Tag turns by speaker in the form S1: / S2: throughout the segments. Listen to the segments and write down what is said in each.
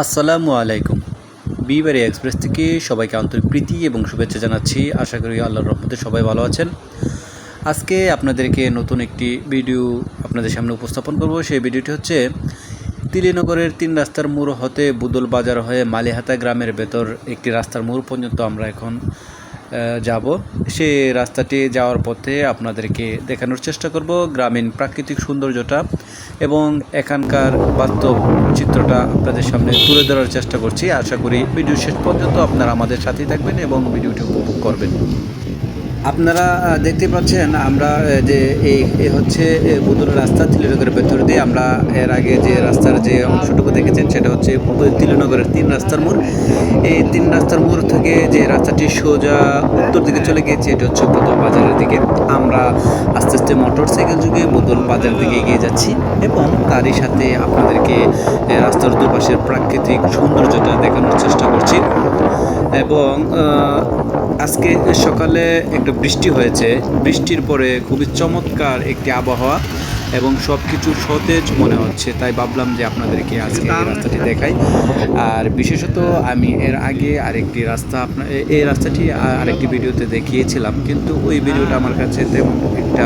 S1: আসসালামু আলাইকুম। বিবাড়ি এক্সপ্রেস থেকে সবাইকে আন্তরিক প্রীতি এবং শুভেচ্ছা জানাচ্ছি। আশা করি আল্লাহর রহমতে সবাই ভালো আছেন। আজকে আপনাদেরকে নতুন একটি ভিডিও আপনাদের সামনে উপস্থাপন করব। সেই ভিডিওটি হচ্ছে তিলিনগরের ৩ রাস্তার মোড় হতে বুদল বাজার হয়ে মালিহাতা গ্রামের ভেতর একটি রাস্তার মোড় পর্যন্ত আমরা এখন যাব। সেই রাস্তাটি যাওয়ার পথে আপনাদেরকে দেখানোর চেষ্টা করব গ্রামীণ প্রাকৃতিক সৌন্দর্যটা এবং এখানকার বাস্তব চিত্রটা আপনাদের সামনে তুলে ধরার চেষ্টা করছি। আশা করি ভিডিও শেষ পর্যন্ত আপনারা আমাদের সাথেই থাকবেন এবং ভিডিওটি উপভোগ করবেন। আপনারা দেখতে পাচ্ছেন আমরা যে এই হচ্ছে বুদুল রাস্তা তিলিনগরের ভেতর দিয়ে। আমরা এর আগে যে রাস্তার যে অংশটুকু দেখেছেন সেটা হচ্ছে তিলিনগরের ৩ রাস্তার মোড়। এই ৩ রাস্তার মোড় থেকে যে রাস্তাটি সোজা উত্তর দিকে চলে গিয়েছে এটা হচ্ছে বুদল বাজারের দিকে। আমরা আস্তে আস্তে মোটর সাইকেল যুগে বুদল বাজার দিকে এগিয়ে যাচ্ছি এবং তারই সাথে আপনাদেরকে রাস্তার দুপাশের প্রাকৃতিক সৌন্দর্যটা দেখানোর চেষ্টা করছি। এবং আজকে সকালে একটু বৃষ্টি হয়েছে, বৃষ্টির পরে খুবই চমৎকার একটি আবহাওয়া এবং সব কিছু সতেজ মনে হচ্ছে, তাই ভাবলাম যে আপনাদেরকে আজকে এই রাস্তাটি দেখাই। আর বিশেষত আমি এর আগে আরেকটি রাস্তা এই রাস্তাটি আরেকটি ভিডিওতে দেখিয়েছিলাম, কিন্তু ওই ভিডিওটা আমার কাছে তেমন একটা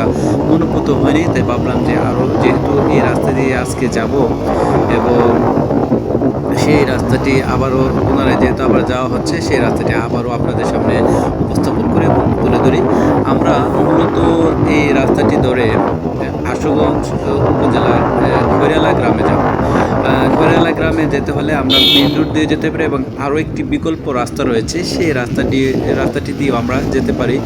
S1: অনুভূত হয়নি, তাই ভাবলাম যে আরও যেহেতু এই রাস্তা দিয়ে আজকে যাব এবং সেই রাস্তাটি আবারও পুনরায় যেহেতু আবার যাওয়া হচ্ছে, সেই রাস্তাটি আবারও আপনাদের সামনে উপস্থাপন করে এবং তুলে ধরি। আমরা মূলত এই রাস্তাটি ধরে আশুগঞ্জ উপজেলার খৈরালা গ্রামে যাব। খৈরালা গ্রামে যেতে হলে আমরা মেন রোড দিয়ে যেতে পারি এবং আরও একটি বিকল্প রাস্তা রয়েছে, সেই রাস্তাটি দিয়েও আমরা যেতে পারি।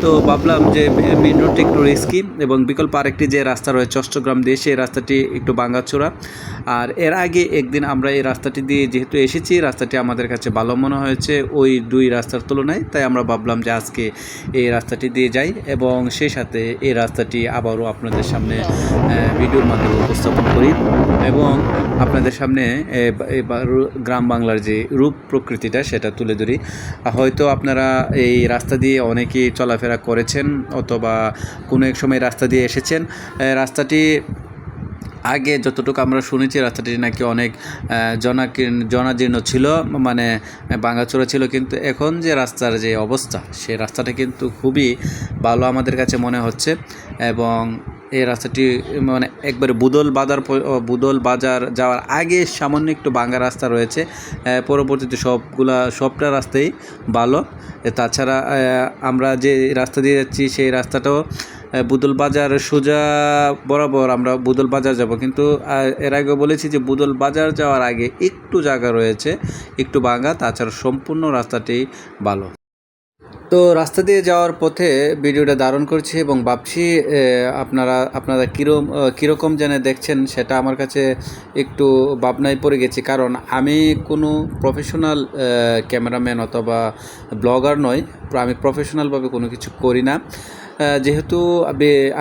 S1: তো ভাবলাম যে মেন রোডটি একটু রিস্কি এবং বিকল্প আরেকটি যে রাস্তা রয়েছে চট্টগ্রাম দিয়ে, সেই রাস্তাটি একটু ভাঙাচোরা। আর এর আগে একদিন আমরা এই রাস্তাটি দিয়ে যেহেতু এসেছি, রাস্তাটি আমাদের কাছে ভালো মনে হয়েছে ওই দুই রাস্তার তুলনায়, তাই আমরা ভাবলাম যে আজকে এই রাস্তাটি দিয়ে যাই এবং সেই সাথে এই রাস্তাটি আবারও আপনাদের সামনে ভিডিওর মাধ্যমে উপস্থাপন করি এবং আপনাদের সামনে গ্রাম বাংলার যে রূপ প্রকৃতিটা সেটা তুলে ধরি। হয়তো আপনারা এই রাস্তা দিয়ে অনেকেই চলাফেরা করেছেন অথবা কোনো এক সময় রাস্তা দিয়ে এসেছেন। রাস্তাটি আগে যতটুকু আমরা শুনেছি রাস্তাটি নাকি অনেক জনাজীর্ণ ছিল, মানে ভাঙাচোরা ছিল, কিন্তু এখন যে রাস্তার যে অবস্থা সেই রাস্তাটা কিন্তু খুবই ভালো আমাদের কাছে মনে হচ্ছে। এবং এই রাস্তাটি মানে একবারে বুদল বাজার যাওয়ার আগে সামান্য একটু ভাঙা রাস্তা রয়েছে, পরবর্তীতে সবটা রাস্তাই ভালো। তাছাড়া আমরা যে রাস্তা দিয়ে যাচ্ছি সেই রাস্তাটাও বুদল বাজার সোজা বরাবর আমরা বুদল বাজার যাব, কিন্তু এর আগে বলেছি যে বুদল বাজার যাওয়ার আগে একটু জায়গা রয়েছে একটু ভাঙা, তাছাড়া সম্পূর্ণ রাস্তাটি ভালো। তো রাস্তা দিয়ে যাওয়ার পথে ভিডিওটা ধারণ করছি এবং ভাবছি আপনারা কীরকম যেন দেখছেন সেটা আমার কাছে একটু ভাবনায় পড়ে গেছি, কারণ আমি কোনো প্রফেশনাল ক্যামেরাম্যান অথবা ব্লগার নই, আমি প্রফেশনালভাবে কোনো কিছু করি না। যেহেতু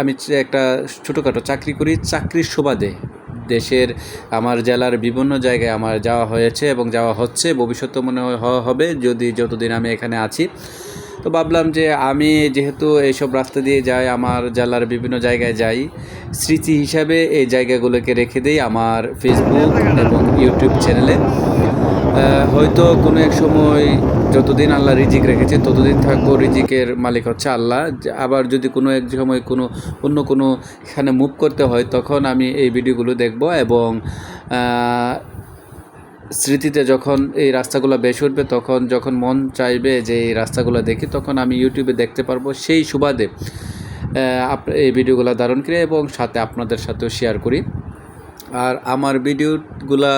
S1: আমি একটা ছোটোখাটো চাকরি করি, চাকরির সুবাদে দেশের আমার জেলার বিভিন্ন জায়গায় আমার যাওয়া হয়েছে এবং যাওয়া হচ্ছে, ভবিষ্যতে মনে হবে যতদিন আমি এখানে আছি। তো ভাবলাম যে আমি যেহেতু এইসব রাস্তা দিয়ে যাই, আমার জেলার বিভিন্ন জায়গায় যাই, স্মৃতি হিসাবে এই জায়গাগুলোকে রেখে দেই আমার ফেসবুক এবং ইউটিউব চ্যানেলে। হয়তো কোনো এক সময় যতদিন আল্লাহ রিজিক রেখেছে ততদিন থাকবো, রিজিকের মালিক হচ্ছে আল্লাহ। আবার যদি কোনো এক সময় অন্য কোনো এখানে মুভ করতে হয় তখন আমি এই ভিডিওগুলো দেখব এবং স্মৃতিতে যখন এই রাস্তাগুলো বেশি উঠবে, তখন যখন মন চাইবে যে এই রাস্তাগুলো দেখি, তখন আমি ইউটিউবে দেখতে পারবো। সেই সুবাদে এই ভিডিওগুলো ধারণ করি এবং সাথে আপনাদের সাথেও শেয়ার করি। আর আমার ভিডিওগুলা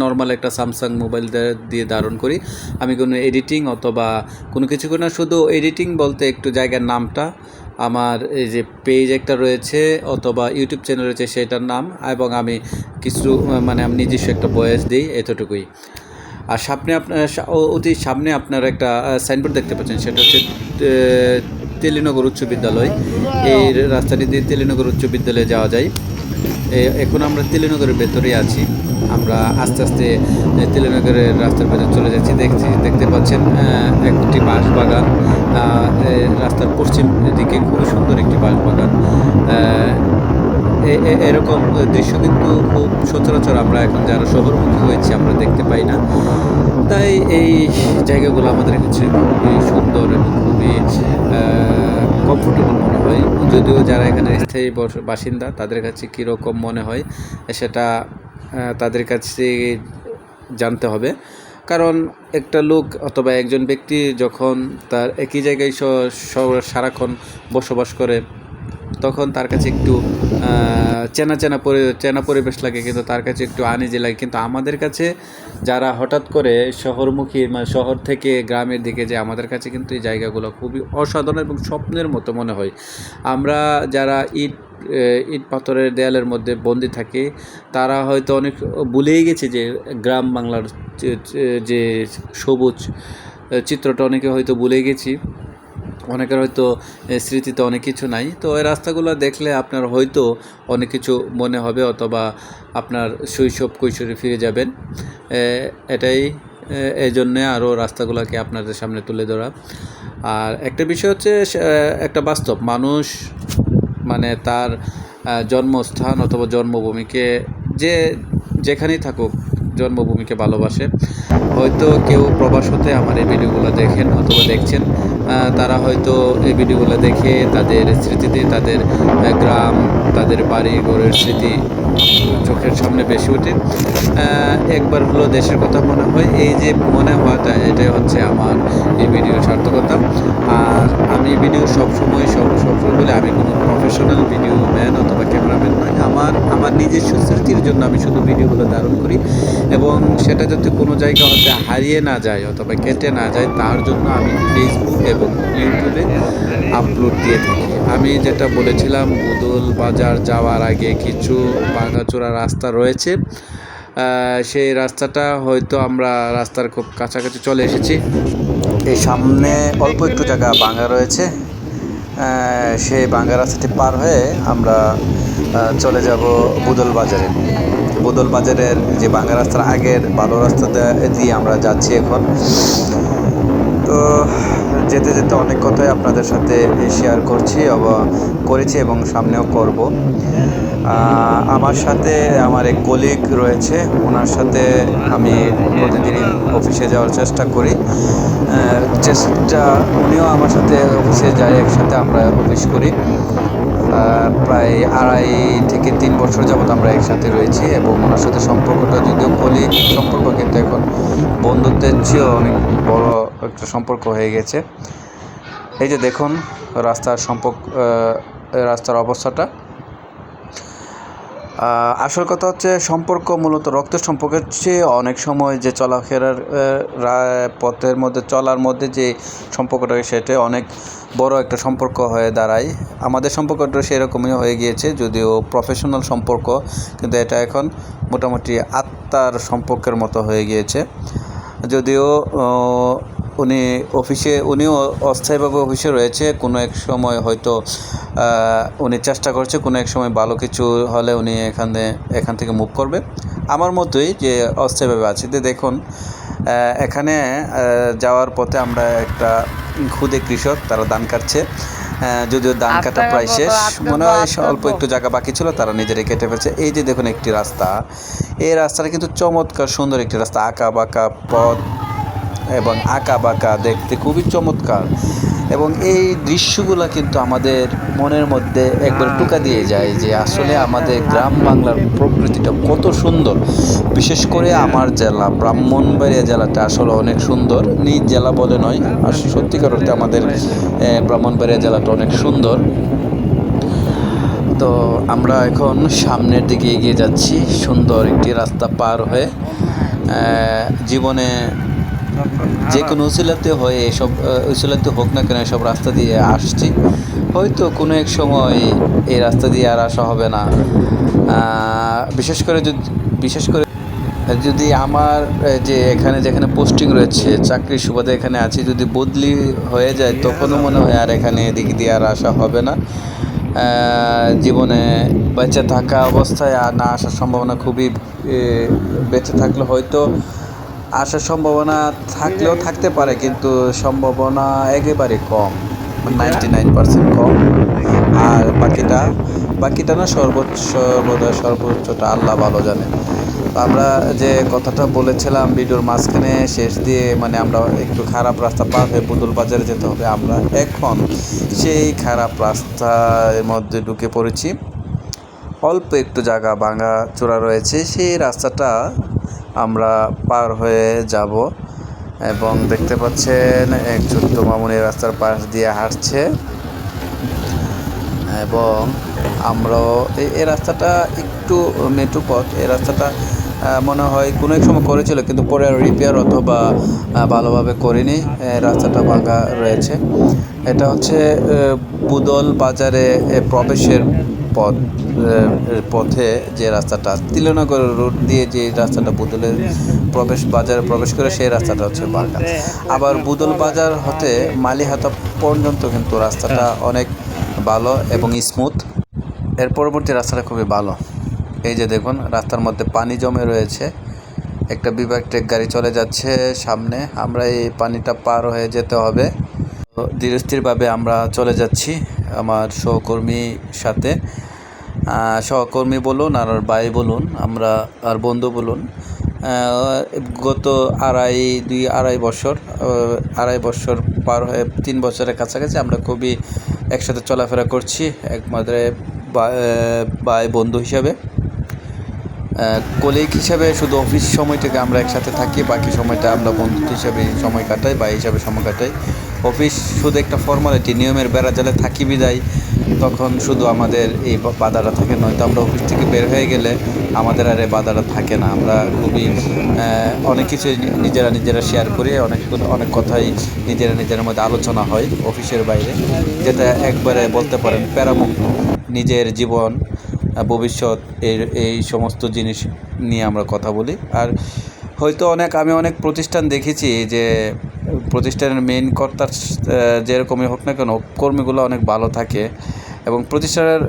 S1: নর্মাল একটা স্যামসাং মোবাইল দিয়ে ধারণ করি, আমি কোনো এডিটিং অথবা কোনো কিছু করি না। শুধু এডিটিং বলতে একটু জায়গার নামটা, আমার এই যে পেজ একটা রয়েছে অথবা ইউটিউব চ্যানেল রয়েছে সেটার নাম, এবং আমি কিছু মানে আমি নিজস্ব একটা ভয়েস দিই, এতটুকুই। আর অতি সামনে আপনারা একটা সাইনবোর্ড দেখতে পাচ্ছেন, সেটা হচ্ছে তেলিনগর উচ্চ বিদ্যালয়। এই রাস্তাটি দিয়ে তেলিনগর উচ্চ বিদ্যালয়ে যাওয়া যায়। এখন আমরা তেলিনগরের ভেতরেই আছি, আমরা আস্তে আস্তে তেলিনগরের রাস্তার ভেতরে চলে যাচ্ছি। দেখতে পাচ্ছেন একটি বাঁশবাগান, রাস্তার পশ্চিম দিকে খুবই সুন্দর একটি বাঁশবাগান। এরকম দৃশ্য কিন্তু খুব সচরাচর আমরা এখন যারা শহরমুখী হয়েছি আমরা দেখতে পাই না। তাই এই জায়গাগুলো আমাদের কাছে খুবই সুন্দর এবং খুবই কমফোর্টেবল মনে হয়। যদিও যারা এখানে স্থায়ী বাসিন্দা তাদের কাছে কীরকম মনে হয় সেটা তাদের কাছে জানতে হবে। কারণ একটা লোক অথবা একজন ব্যক্তি যখন তার একই জায়গায় সারাক্ষণ বসবাস করে তখন তার কাছে একটু চেনা পরিবেশ লাগে, কিন্তু তার কাছে একটু আনইজি লাগে। কিন্তু আমাদের কাছে যারা হঠাৎ করে শহরমুখী শহর থেকে গ্রামের দিকে যায় আমাদের কাছে কিন্তু এই জায়গাগুলো খুবই অসাধারণ এবং স্বপ্নের মতো মনে হয়। আমরা যারা ইট পাথরের দেয়ালের মধ্যে বন্দি থাকে তারা হয়তো অনেক ভুলেই গেছে যে গ্রাম বাংলার যে সবুজ চিত্রটা অনেকে হয়তো ভুলে গেছি। অনেকের হয়তো স্মৃতিতে অনেক কিছু নাই। তো এই রাস্তাগুলো দেখলে আপনার হয়তো অনেক কিছু মনে হবে অথবা আপনার শৈশব কৈশোরে ফিরে যাবেন। এটাই এই জন্যে আরও রাস্তাগুলোকে আপনাদের সামনে তুলে ধরা। আর একটা বিষয় হচ্ছে একটা বাস্তব মানুষ মানে তার জন্মস্থান অথবা জন্মভূমিকে যেখানেই থাকুক জন্মভূমিকে ভালোবাসে। হয়তো কেউ প্রবাস হতে আমার এই ভিডিওগুলো দেখেন অথবা দেখছেন, তারা হয়তো এই ভিডিওগুলো দেখে তাদের স্মৃতিতে তাদের গ্রাম তাদের বাড়ি ঘরের স্মৃতি চোখের সামনে বেশি ওঠে। একবার হলো দেশের কথা মনে হয়, এই যে মনে হওয়াটা এটাই হচ্ছে আমার এই ভিডিওর সার্থকতা। আর আমি ভিডিও সবসময় বলে আমি কোনো প্রফেশনাল ভিডিও ম্যান অথবা ক্যামেরাম্যান নয়। আমার নিজস্ব স্মৃতির জন্য আমি শুধু ভিডিওগুলো ধারণ করি এবং সেটা যাতে কোনো জায়গা হতে হারিয়ে না যায় অথবা কেটে না যায় তার জন্য আমি ফেসবুক এবং ইউটিউবে আপলোড দিয়ে থাকি। আমি যেটা বলেছিলাম বুদল বাজার যাওয়ার আগে কিছু ভাঙাচোরা রাস্তা রয়েছে, সেই রাস্তাটা হয়তো আমরা রাস্তার খুব কাছাকাছি চলে এসেছি। এই সামনে অল্প একটু জায়গা ভাঙা রয়েছে, সেই ভাঙা রাস্তাটি পার হয়ে আমরা চলে যাব বুদল বাজারে। বুদল বাজারের যে ভাঙা রাস্তার আগের ভালো রাস্তা দিয়ে আমরা যাচ্ছি এখন। তো যেতে যেতে অনেক কথাই আপনাদের সাথে শেয়ার করেছি এবং সামনেও করব। আমার সাথে আমার এক কলিগ রয়েছে, ওনার সাথে আমি প্রতিদিনই অফিসে যাওয়ার চেষ্টা করি। উনিও আমার সাথে অফিসে যায়, একসাথে আমরা অফিস করি। প্রায় 2.5 থেকে 3 বছর যাবৎ আমরা একসাথে রয়েছি এবং ওনার সাথে সম্পর্কটা যদিও কলিগ সম্পর্ক কিন্তু এখন বন্ধুত্বের চেয়েও অনেক বড় একটা সম্পর্ক হয়ে গেছে। এই যে দেখুন রাস্তার অবস্থাটা। আসল কথা হচ্ছে সম্পর্ক মূলত রক্তের সম্পর্কের চেয়ে অনেক সময় যে চলাফেরার পথের মধ্যে চলার মধ্যে যে সম্পর্কটা সেটা অনেক বড় একটা সম্পর্ক হয়ে দাঁড়ায়। আমাদের সম্পর্কটা সেরকমই হয়ে গিয়েছে, যদিও প্রফেশনাল সম্পর্ক, কিন্তু এটা এখন মোটামুটি আত্মার সম্পর্কের মতো হয়ে গিয়েছে। যদিও উনিও অস্থায়ীভাবে অফিসে রয়েছে, কোনো এক সময় হয়তো উনি চেষ্টা করছে কোনো এক সময় ভালো কিছু হলে উনি এখান থেকে মুভ করবে। আমার মতোই যে অস্থায়ীভাবে আছে। দেখুন এখানে যাওয়ার পথে আমরা একটা খুদে কৃষক, তারা ধান কাটছে। যদিও ধান কাটা প্রায় শেষ, মনে হয় অল্প একটু জায়গা বাকি ছিল, তারা নিজেরাই কেটে ফেলছে। এই যে দেখুন একটি রাস্তা, এই রাস্তাটা কিন্তু চমৎকার সুন্দর একটি রাস্তা, আঁকা বাঁকা পথ এবং আঁকা বাঁকা দেখতে খুবই চমৎকার। এবং এই দৃশ্যগুলো কিন্তু আমাদের মনের মধ্যে একবার টুকা দিয়ে যায় যে আসলে আমাদের গ্রাম বাংলার প্রকৃতিটা কত সুন্দর। বিশেষ করে আমার জেলা ব্রাহ্মণবাড়িয়া জেলাটা আসলে অনেক সুন্দর। নিজ জেলা বলে নয়, আর সত্যিকার অর্থে আমাদের ব্রাহ্মণবাড়িয়া জেলাটা অনেক সুন্দর। তো আমরা এখন সামনের দিকে এগিয়ে যাচ্ছি সুন্দর একটি রাস্তা পার হয়ে। জীবনে যে কোনো উসিলাতে হোক না কেন এসব রাস্তা দিয়ে আসছি, হয়তো কোনো এক সময় এই রাস্তা দিয়ে আর আসা হবে না। বিশেষ করে যদি আমার যেখানে পোস্টিং রয়েছে চাকরির সুবাদে এখানে আছি, যদি বদলি হয়ে যায় তখনও মনে হয় আর এখানে এদিক দিয়ে আর আসা হবে না। জীবনে বেঁচে থাকা অবস্থায় আর না আসার সম্ভাবনা খুবই, বেঁচে থাকলে হয়তো আসার সম্ভাবনা থাকলেও থাকতে পারে, কিন্তু সম্ভাবনা একেবারে কম, 99% কম। আর বাকিটা বাকিটা না সর্বদা সর্বোচ্চটা আল্লাহ ভালো জানে। তো আমরা যে কথাটা বলেছিলাম ভিডিওর মাঝখানে শেষ দিয়ে মানে আমরা একটু খারাপ রাস্তা পার হয়ে বুদল বাজারে যেতে হবে, আমরা এখন সেই খারাপ রাস্তার মধ্যে ঢুকে পড়েছি। অল্প একটু জায়গা ভাঙা চূড়া রয়েছে, সেই রাস্তাটা আমরা পার হয়ে যাব এবং দেখতে পাচ্ছেন এক ছোট্ট মামুনি রাস্তার পাশ দিয়ে হাঁটছে এবং আমরাও এই রাস্তাটা একটু মেঠো পথ। এই রাস্তাটা মনে হয় কোনো এক সময় করেছিল, কিন্তু পরে আর রিপেয়ার অথবা ভালোভাবে করেনি, রাস্তাটা ভাঙা রয়েছে। এটা হচ্ছে বুদল বাজারে প্রবেশের পথে যে রাস্তাটা, তিলনগর রোড দিয়ে যে রাস্তাটা বুদলের বাজারে প্রবেশ করে, সেই রাস্তাটা হচ্ছে ভাঙা। আবার বুদল বাজার হতে মালিহাতা পর্যন্ত কিন্তু রাস্তাটা অনেক ভালো এবং স্মুথ। এর পরবর্তী রাস্তাটা খুবই ভালো। এই যে দেখুন, রাস্তার মধ্যে পানি জমে রয়েছে, একটা বিভাগ ট্রাক গাড়ি চলে যাচ্ছে সামনে, আমরা এই পানিটা পার হয়ে যেতে হবে। ধীরস্থিরভাবে আমরা চলে যাচ্ছি আমার সহকর্মীর সাথে। সহকর্মী বলুন আর ভাই বলুন, আমরা আর বন্ধু বলুন। গত আড়াই বছর পার হয়ে 3 বছরের কাছাকাছি আমরা খুবই একসাথে চলাফেরা করছি, একমাত্র ভাই বন্ধু হিসাবে, কলিগ হিসাবে। শুধু অফিস সময়টাকে আমরা একসাথে থাকি, বাকি সময়টা আমরা বন্ধুত্ব হিসাবে সময় কাটাই, ভাই হিসাবে সময় কাটাই। অফিস শুধু একটা ফর্মালিটি, নিয়মের বেড়াজালে থাকি বিদায় তখন শুধু আমাদের এই বাধাটা থাকে, নয়তো আমরা অফিস থেকে বের হয়ে গেলে আমাদের আর এই বাধাটা থাকে না। আমরা খুবই অনেক কিছু নিজেরা শেয়ার করি, অনেক কথাই নিজের মধ্যে আলোচনা হয় অফিসের বাইরে, যেটা একবারে বলতে পারেন প্যারামুক্ত। নিজের জীবন, ভবিষ্যৎ, এই সমস্ত জিনিস নিয়ে আমরা কথা বলি। আর হয়তো আমি অনেক প্রতিষ্ঠান দেখেছি যে প্রতিষ্ঠানের মেইন কর্তার যেরকমই হোক না কেন, কর্মীগুলো অনেক ভালো থাকে এবং প্রতিষ্ঠানের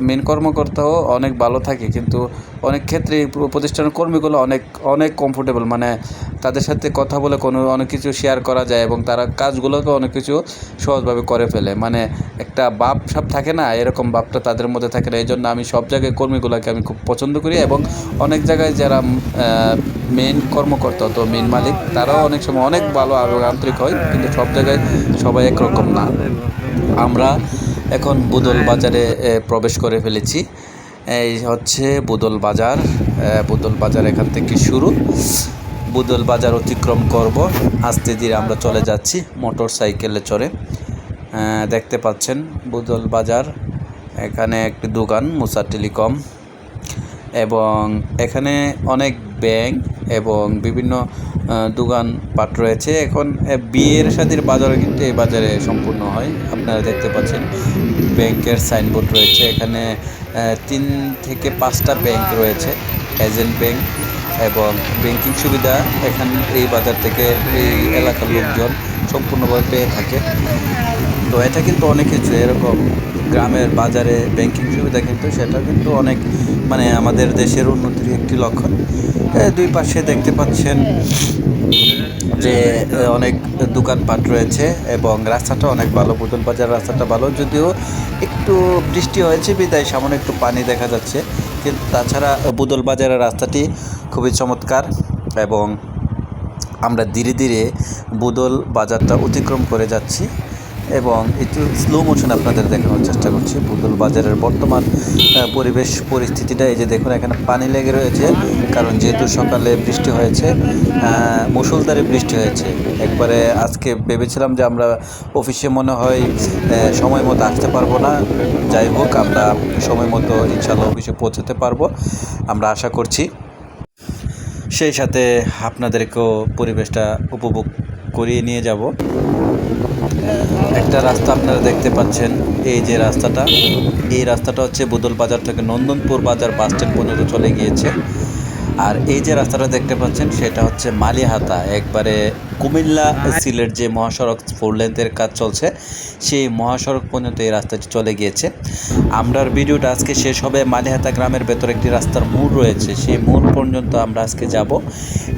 S1: মেইন কর্মকর্তাও অনেক ভালো থাকে, কিন্তু অনেক ক্ষেত্রে প্রতিষ্ঠানের কর্মীগুলো অনেক কমফোর্টেবল, মানে তাদের সাথে কথা বলে অনেক কিছু শেয়ার করা যায় এবং তারা কাজগুলোকে অনেক কিছু সহজভাবে করে ফেলে। মানে একটা ভাব থাকে না, এরকম ভাবটা তাদের মধ্যে থাকে না। এই জন্য আমি সব জায়গায় কর্মীগুলোকে আমি খুব পছন্দ করি এবং অনেক জায়গায় যারা মেইন কর্মকর্তা তো মেইন মালিক, তারাও অনেক সময় অনেক ভালো এবং আন্তরিক হয়, কিন্তু সব জায়গায় সবাই একরকম না। আমরা এখন বুদল বাজারে প্রবেশ করে ফেলেছি। এই হচ্ছে বুদল বাজার এখান থেকে শুরু। বুদল বাজার অতিক্রম করব, আস্তে ধীরে আমরা চলে যাচ্ছি মোটর সাইকেলে চড়ে। দেখতে পাচ্ছেন বুদল বাজার, এখানে একটি দোকান মুসা টেলিকম এবং এখানে অনেক ব্যাংক এবং বিভিন্ন দোকানপাট রয়েছে। এখন বিয়ের শাদীর বাজারও কিন্তু এই বাজারে সম্পূর্ণ হয়। আপনারা দেখতে পাচ্ছেন ব্যাংকের সাইনবোর্ড রয়েছে, এখানে 3 থেকে 5টা ব্যাংক রয়েছে, এজেন্ট ব্যাংক এবং ব্যাংকিং সুবিধা এই বাজার থেকে এই এলাকার লোকজন সম্পূর্ণভাবে পেয়ে থাকে। তো এটা কিন্তু অনেক কিছু, এরকম গ্রামের বাজারে ব্যাংকিং সুবিধা কিন্তু সেটা কিন্তু অনেক, মানে আমাদের দেশের উন্নতির একটি লক্ষণ। দুই পাশে দেখতে পাচ্ছেন যে অনেক দোকানপাট রয়েছে এবং রাস্তাটা অনেক ভালো। বুদল বাজার রাস্তাটা ভালো, যদিও একটু বৃষ্টি হয়েছে বিদায় সামনে একটু পানি দেখা যাচ্ছে, কিন্তু তাছাড়া বুদল বাজারের রাস্তাটি খুবই চমৎকার এবং আমরা ধীরে ধীরে বুদল বাজারটা অতিক্রম করে যাচ্ছি এবং একটু স্লো মোশন আপনাদের দেখানোর চেষ্টা করছি বুদল বাজারের বর্তমান পরিস্থিতিটা। এই যে দেখুন, এখানে পানি লেগে রয়েছে, কারণ যেহেতু সকালে বৃষ্টি হয়েছে, মুষলধারে বৃষ্টি হয়েছে। একবারে আজকে ভেবেছিলাম যে আমরা অফিসে মনে হয় সময় মতো আসতে পারবো না, যাই হোক আমরা সময় মতো ইনশাল্লাহ অফিসে পৌঁছাতে পারবো আমরা আশা করছি। সেই সাথে আপনাদেরকেও পরিবেশটা উপভোগ করিয়ে নিয়ে যাব। একটা রাস্তা আপনারা দেখতে পাচ্ছেন, এই যে রাস্তাটা, এই রাস্তাটা হচ্ছে বুদল বাজার থেকে নন্দনপুর বাজার বাস স্ট্যান্ড পর্যন্ত চলে গিয়েছে। আর এই যে রাস্তাটা দেখতে পাচ্ছেন সেটা হচ্ছে মালিহাতা, একবারে কুমিল্লা সিলেট যে মহাসড়ক 4 লেনের কাজ চলছে, সেই মহাসড়ক পর্যন্ত এই রাস্তাটি চলে গিয়েছে। আমরার ভিডিওটা আজকে শেষ হবে মালিহাতা গ্রামের ভেতরে একটি রাস্তার মোড় রয়েছে, সেই মোড় পর্যন্ত আমরা আজকে যাব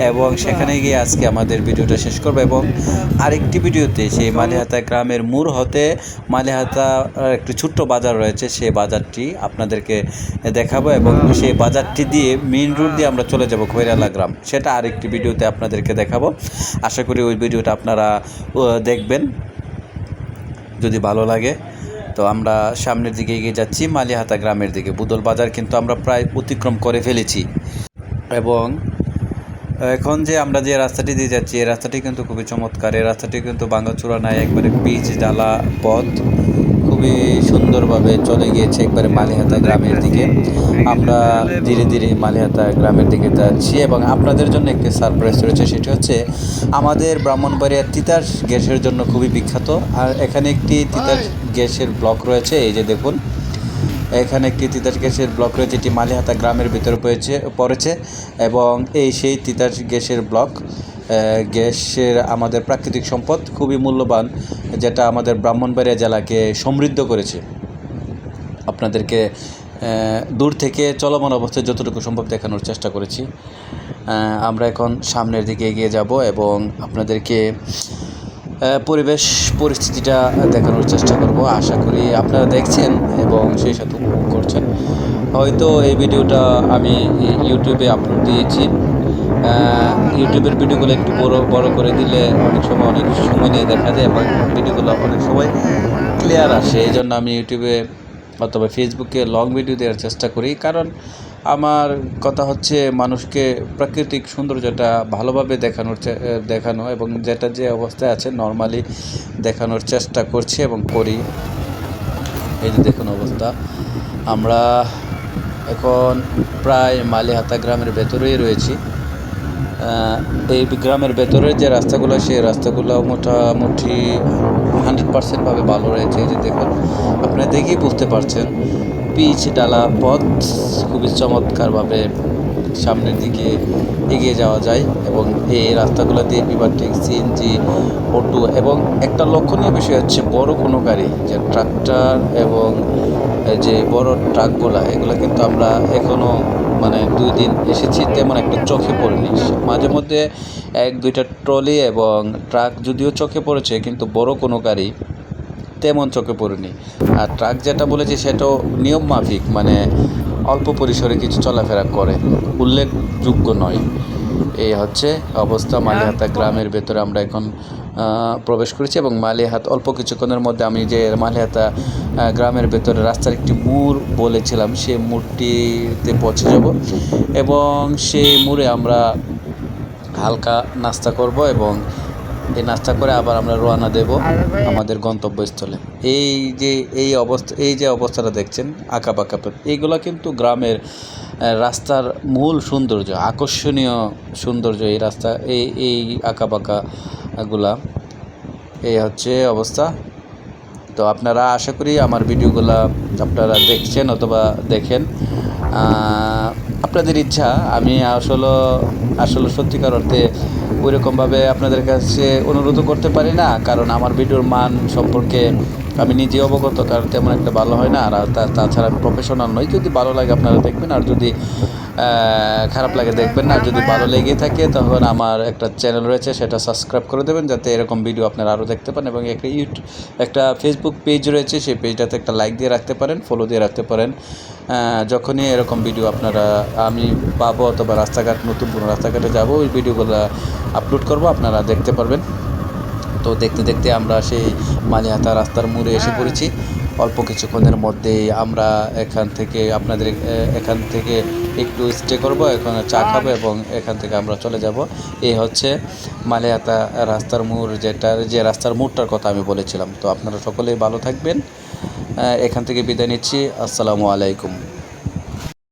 S1: এবং সেখানে গিয়ে আজকে আমাদের ভিডিওটা শেষ করব। এবং আরেকটি ভিডিওতে সেই মালিহাতা গ্রামের মোড় হতে মালিহাতা একটি ছোট্ট বাজার রয়েছে, সেই বাজারটি আপনাদেরকে দেখাবো এবং সেই বাজারটি দিয়ে মেইন রোড দিয়ে আমরা চলে যাব খৈরালা গ্রাম, সেটা আরেকটি ভিডিওতে আপনাদেরকে দেখাবো। আশা করি ওই ভিডিওটা আপনারা দেখবেন যদি ভালো লাগে। তো আমরা সামনের দিকে এগিয়ে যাচ্ছি মালিহাতা গ্রামের দিকে। বুদল বাজার কিন্তু আমরা প্রায় অতিক্রম করে ফেলেছি এবং এখন যে আমরা যে রাস্তাটি দিয়ে যাচ্ছি এই রাস্তাটি কিন্তু খুবই চমৎকার। এই রাস্তাটি কিন্তু ভাঙাচোরা নাই, একবারে পিচ ডালা পথ, খুবই সুন্দরভাবে চলে গিয়েছে একবারে মালিহাতা গ্রামের দিকে। আমরা ধীরে ধীরে মালিহাতা গ্রামের দিকে যাচ্ছি এবং আপনাদের জন্য একটি সারপ্রাইজ রয়েছে, সেটি হচ্ছে আমাদের ব্রাহ্মণবাড়িয়ার তিতাস গ্যাসের জন্য খুবই বিখ্যাত। আর এখানে একটি তিতাস গ্যাসের ব্লক রয়েছে, এই যে দেখুন এখানে একটি তিতাস গ্যাসের ব্লক রয়েছে, এটি মালিহাতা গ্রামের ভিতরে পড়েছে এবং সেই তিতাস গ্যাসের ব্লক গ্যাসের আমাদের প্রাকৃতিক সম্পদ, খুবই মূল্যবান, যেটা আমাদের ব্রাহ্মণবাড়িয়া জেলাকে সমৃদ্ধ করেছে। আপনাদেরকে দূর থেকে চলমান অবস্থায় যতটুকু সম্ভব দেখানোর চেষ্টা করেছি। আমরা এখন সামনের দিকে এগিয়ে যাব এবং আপনাদেরকে পরিবেশ পরিস্থিতিটা দেখানোর চেষ্টা করব। আশা করি আপনারা দেখছেন এবং সেই সাথে উপভোগ করছেন। হয়তো এই ভিডিওটা আমি ইউটিউবে আপলোড দিয়েছি, ইউটিউবের ভিডিওগুলো একটু বড় করে দিলে অনেক সময় নিয়ে দেখা যায় এবং ভিডিওগুলো অনেক সময় ক্লিয়ার আসে। এই জন্য আমি ইউটিউবে অথবা ফেসবুকে লং ভিডিও দেওয়ার চেষ্টা করি, কারণ আমার কথা হচ্ছে মানুষকে প্রাকৃতিক সৌন্দর্যটা ভালোভাবে দেখানো এবং যেটা যে অবস্থায় আছে নর্মালি দেখানোর চেষ্টা করছি এবং করি। এই যে দেখুন অবস্থা, আমরা এখন প্রায় মালিহাতা গ্রামের ভেতরেই রয়েছি। এই গ্রামের ভেতরের যে রাস্তাগুলো সেই রাস্তাগুলো মোটামুটি 100% ভাবে ভালো রয়েছে। এই যে দেখুন, আপনারা দেখেই বুঝতে পারছেন পিচ ডালা পথ, খুবই চমৎকারভাবে সামনের দিকে এগিয়ে যাওয়া যায় এবং এই রাস্তাগুলো দিয়ে বিভাটিক সিএনজি অটো এবং একটা লক্ষণীয় বিষয় হচ্ছে বড় কোনো গাড়ি, যে ট্রাক্টর এবং যে বড় ট্রাকগুলো, এগুলো কিন্তু আমরা এখনও 2 দিন এসেছি তেমন একটা চোখে পড়েনি। মাঝে মধ্যে 1-2টা ট্রলি এবং ট্রাক যদিও চোখে পড়েছে, কিন্তু বড় কোনো গাড়ি তেমন চোখে পড়েনি। আর ট্রাক যেটা বলেছি সেটাও নিয়ম মাফিক, অল্প পরিসরে কিছু চলাফেরা করে, উল্লেখযোগ্য নয়। এই হচ্ছে অবস্থা। মালিহাতা গ্রামের ভেতরে আমরা এখন প্রবেশ করেছি এবং মালিহাত অল্প কিছুক্ষণের মধ্যে আমি যে মালিহাতা গ্রামের ভেতরে রাস্তার একটি মোড় বলেছিলাম সেই মোড়টিতে পৌঁছে যাব এবং সেই মোড়ে আমরা হালকা নাস্তা করব এবং এই নাস্তা করে আবার আমরা রওনা দেব আমাদের গন্তব্যস্থলে। এই যে অবস্থাটা দেখছেন আঁকাবাঁকা, এইগুলো কিন্তু গ্রামের রাস্তার মূল সৌন্দর্য, আকর্ষণীয় সৌন্দর্য এই রাস্তা, এই আঁকাবাঁকাগুলা। এই হচ্ছে অবস্থা। তো আপনারা আশা করি আমার ভিডিওগুলো আপনারা দেখছেন অথবা দেখেন, আপনাদের ইচ্ছা। আমি আসলে সত্যিকার অর্থে ওইরকমভাবে আপনাদের কাছে অনুরোধ করতে পারি না, কারণ আমার ভিডিওর মান সম্পর্কে আমি নিজে অবগত, কারণ তেমন একটা ভালো হয় না। আর তাছাড়া আমি প্রফেশনাল নই। যদি ভালো লাগে আপনারা দেখবেন, আর যদি খারাপ লাগে দেখবেন না। যদি ভালো লেগে থাকে তখন আমার একটা চ্যানেল রয়েছে, সেটা সাবস্ক্রাইব করে দেবেন, যাতে এরকম ভিডিও আপনারা আরও দেখতে পান। এবং একটা ফেসবুক পেজ রয়েছে, সেই পেজটাতে একটা লাইক দিয়ে রাখতে পারেন, ফলো দিয়ে রাখতে পারেন। যখনই এরকম ভিডিও আমি পাবো অথবা নতুন কোনো রাস্তাঘাটে যাবো, ওই ভিডিওগুলো আপলোড করব, আপনারা দেখতে পারবেন। তো দেখতে দেখতে আমরা সেই মালিহাতা রাস্তার মোড়ে এসে পড়েছি। অল্প কিছুক্ষণের মধ্যেই আমরা এখান থেকে একটু স্টে করব, এখানে চা খাবো এবং এখান থেকে আমরা চলে যাব। এই হচ্ছে মালিহাতা রাস্তার মোড়, যে রাস্তার মোড়টার কথা আমি বলেছিলাম। তো আপনারা সকলেই ভালো থাকবেন। এখান থেকে বিদায় নিচ্ছি। আসসালামু আলাইকুম।